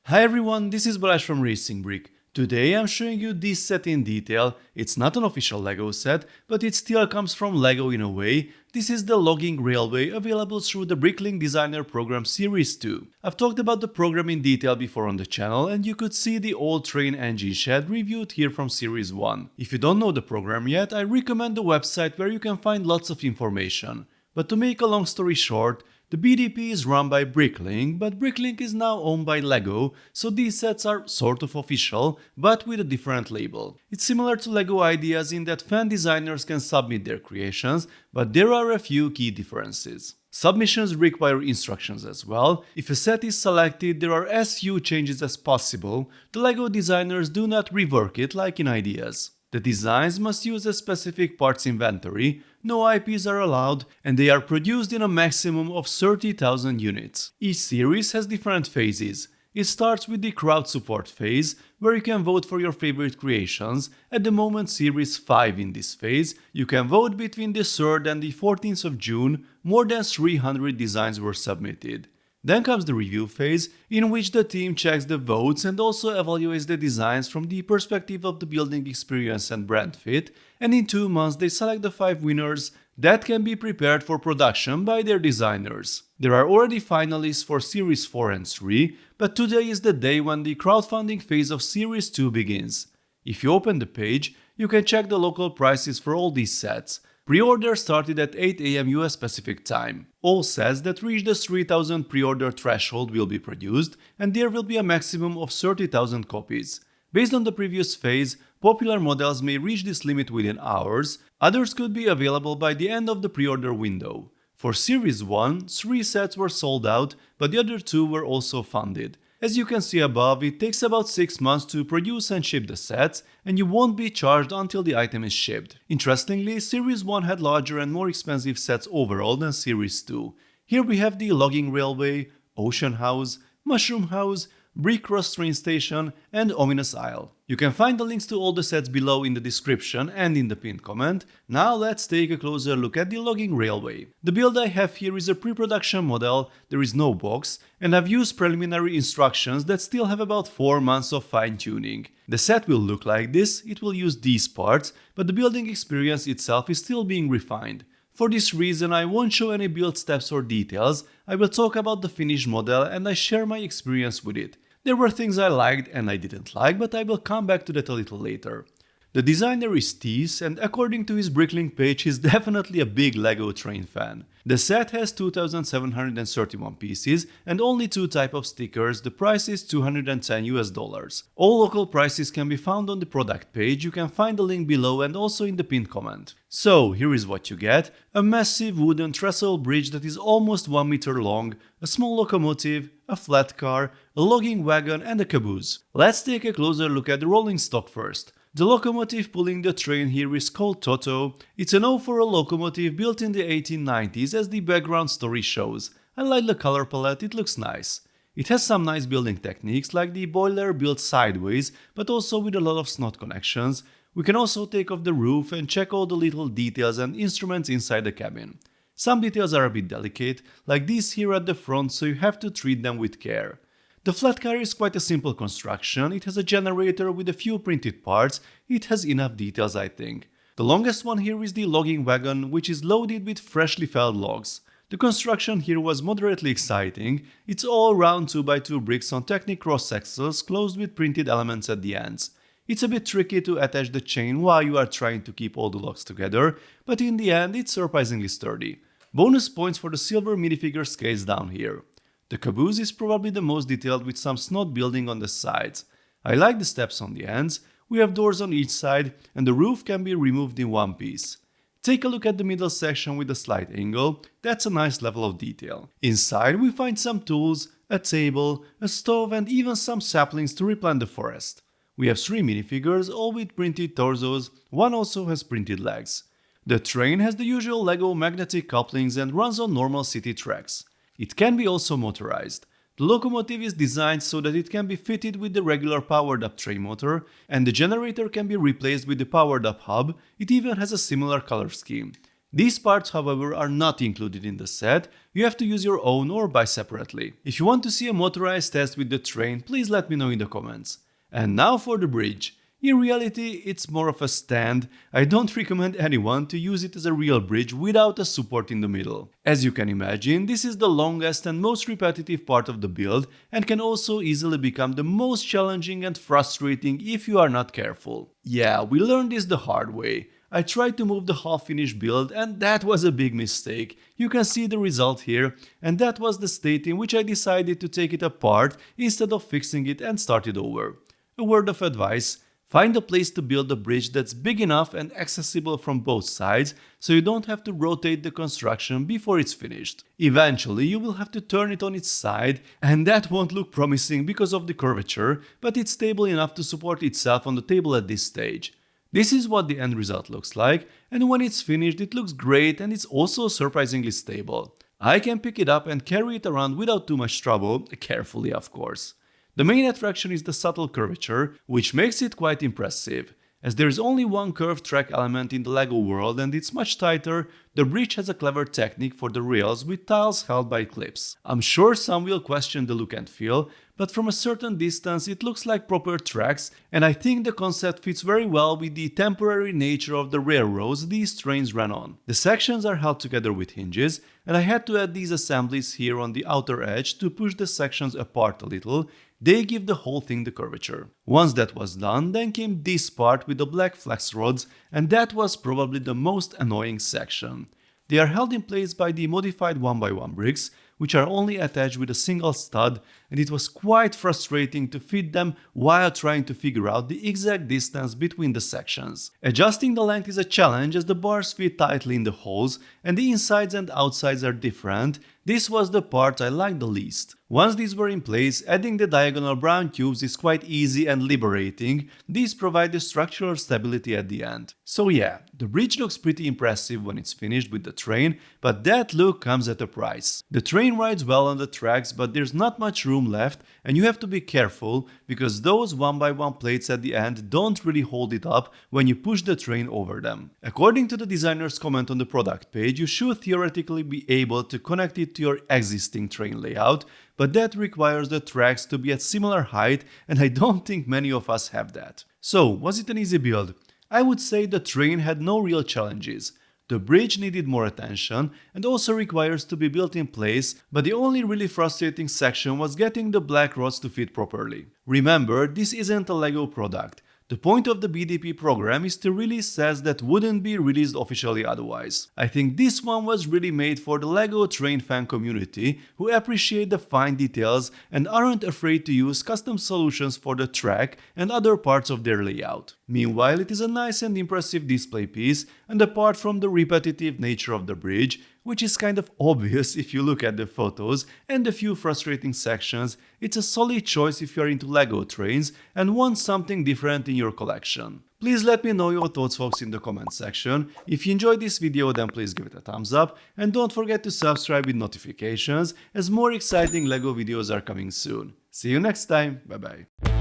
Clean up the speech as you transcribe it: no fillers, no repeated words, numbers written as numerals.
Hi everyone, this is Balázs from Racing Brick. Today I'm showing you this set in detail. It's not an official LEGO set, but it still comes from LEGO in a way. This is the Logging Railway available through the Bricklink Designer Program Series 2. I've talked about the program in detail before on the channel, and you could see the old train engine shed reviewed here from Series 1. If you don't know the program yet, I recommend the website where you can find lots of information. But to make a long story short, the BDP is run by Bricklink, but Bricklink is now owned by LEGO, so these sets are sort of official, but with a different label. It's similar to LEGO Ideas in that fan designers can submit their creations, but there are a few key differences. Submissions require instructions as well. If a set is selected, there are as few changes as possible. The LEGO designers do not rework it like in Ideas. The designs must use a specific parts inventory, no IPs are allowed, and they are produced in a maximum of 30,000 units. Each series has different phases. It starts with the crowd support phase, where you can vote for your favorite creations. At the moment, Series 5 in this phase, you can vote between the 3rd and the 14th of June. More than 300 designs were submitted. Then comes the review phase, in which the team checks the votes and also evaluates the designs from the perspective of the building experience and brand fit, and in 2 months they select the 5 winners that can be prepared for production by their designers. There are already finalists for Series 4 and 3, but today is the day when the crowdfunding phase of Series 2 begins. If you open the page, you can check the local prices for all these sets. Pre-order started at 8 AM US Pacific time. All sets that reach the 3000 pre-order threshold will be produced, and there will be a maximum of 30,000 copies. Based on the previous phase, popular models may reach this limit within hours, others could be available by the end of the pre-order window. For Series 1, 3 sets were sold out, but the other 2 were also funded. As you can see above, it takes about 6 months to produce and ship the sets, and you won't be charged until the item is shipped. Interestingly, Series 1 had larger and more expensive sets overall than Series 2. Here we have the Logging Railway, Ocean House, Mushroom House, Brick Cross Train Station, and Ominous Isle. You can find the links to all the sets below in the description and in the pinned comment. Now let's take a closer look at the Logging Railway. The build I have here is a pre-production model, there is no box, and I've used preliminary instructions that still have about 4 months of fine-tuning. The set will look like this, it will use these parts, but the building experience itself is still being refined. For this reason, I won't show any build steps or details. I will talk about the finished model and I share my experience with it. There were things I liked and I didn't like, but I will come back to that a little later. The designer is Thies, and according to his Bricklink page, he's definitely a big LEGO train fan. The set has 2,731 pieces and only 2 types of stickers. The price is $210 US. All local prices can be found on the product page. You can find the link below and also in the pinned comment. So here is what you get: a massive wooden trestle bridge that is almost 1 meter long, a small locomotive, a flat car, a logging wagon and a caboose. Let's take a closer look at the rolling stock first. The locomotive pulling the train here is called Toto. It's an O4 locomotive built in the 1890s, as the background story shows. I like the color palette, it looks nice. It has some nice building techniques, like the boiler built sideways, but also with a lot of snot connections. We can also take off the roof and check all the little details and instruments inside the cabin. Some details are a bit delicate, like these here at the front, so you have to treat them with care. The flat car is quite a simple construction. It has a generator with a few printed parts. It has enough details, I think. The longest one here is the logging wagon, which is loaded with freshly felled logs. The construction here was moderately exciting. It's all round 2x2 bricks on Technic cross axles closed with printed elements at the ends. It's a bit tricky to attach the chain while you are trying to keep all the logs together, but in the end it's surprisingly sturdy. Bonus points for the silver minifigure scales down here. The caboose is probably the most detailed, with some snot building on the sides. I like the steps on the ends. We have doors on each side and the roof can be removed in one piece. Take a look at the middle section with a slight angle. That's a nice level of detail. Inside we find some tools, a table, a stove and even some saplings to replant the forest. We have 3 minifigures, all with printed torsos. One also has printed legs. The train has the usual LEGO magnetic couplings and runs on normal city tracks. It can be also motorized. The locomotive is designed so that it can be fitted with the regular powered-up train motor, and the generator can be replaced with the powered-up hub. It even has a similar color scheme. These parts, however, are not included in the set, you have to use your own or buy separately. If you want to see a motorized test with the train, please let me know in the comments. And now for the bridge. In reality, it's more of a stand. I don't recommend anyone to use it as a real bridge without a support in the middle. As you can imagine, this is the longest and most repetitive part of the build and can also easily become the most challenging and frustrating if you are not careful. Yeah, we learned this the hard way. I tried to move the half-finished build and that was a big mistake. You can see the result here, and that was the state in which I decided to take it apart instead of fixing it and start it over. A word of advice: find a place to build a bridge that's big enough and accessible from both sides, so you don't have to rotate the construction before it's finished. Eventually, you will have to turn it on its side, and that won't look promising because of the curvature, but it's stable enough to support itself on the table at this stage. This is what the end result looks like, and when it's finished it looks great and it's also surprisingly stable. I can pick it up and carry it around without too much trouble, carefully of course. The main attraction is the subtle curvature, which makes it quite impressive. As there is only one curved track element in the LEGO world and it's much tighter, the bridge has a clever technique for the rails with tiles held by clips. I'm sure some will question the look and feel, but from a certain distance it looks like proper tracks, and I think the concept fits very well with the temporary nature of the railroads these trains ran on. The sections are held together with hinges, and I had to add these assemblies here on the outer edge to push the sections apart a little. They give the whole thing the curvature. Once that was done, then came this part with the black flex rods, and that was probably the most annoying section. They are held in place by the modified 1x1 bricks, which are only attached with a single stud, and it was quite frustrating to fit them while trying to figure out the exact distance between the sections. Adjusting the length is a challenge as the bars fit tightly in the holes and the insides and outsides are different. This was the part I liked the least. Once these were in place, adding the diagonal brown cubes is quite easy and liberating. These provide the structural stability at the end. So yeah, the bridge looks pretty impressive when it's finished with the train, but that look comes at a price. The train rides well on the tracks, but there's not much room left, and you have to be careful because those 1x1 plates at the end don't really hold it up when you push the train over them. According to the designer's comment on the product page, you should theoretically be able to connect it to your existing train layout, but that requires the tracks to be at similar height, and I don't think many of us have that. So, was it an easy build? I would say the train had no real challenges. The bridge needed more attention and also requires to be built in place, but the only really frustrating section was getting the black rods to fit properly. Remember, this isn't a LEGO product. The point of the BDP program is to release sets that wouldn't be released officially otherwise. I think this one was really made for the LEGO train fan community who appreciate the fine details and aren't afraid to use custom solutions for the track and other parts of their layout. Meanwhile, it is a nice and impressive display piece, and apart from the repetitive nature of the bridge, which is kind of obvious if you look at the photos, and a few frustrating sections, it's a solid choice if you are into LEGO trains and want something different in your collection. Please let me know your thoughts, folks, in the comment section. If you enjoyed this video, then please give it a thumbs up, and don't forget to subscribe with notifications as more exciting LEGO videos are coming soon. See you next time, bye bye.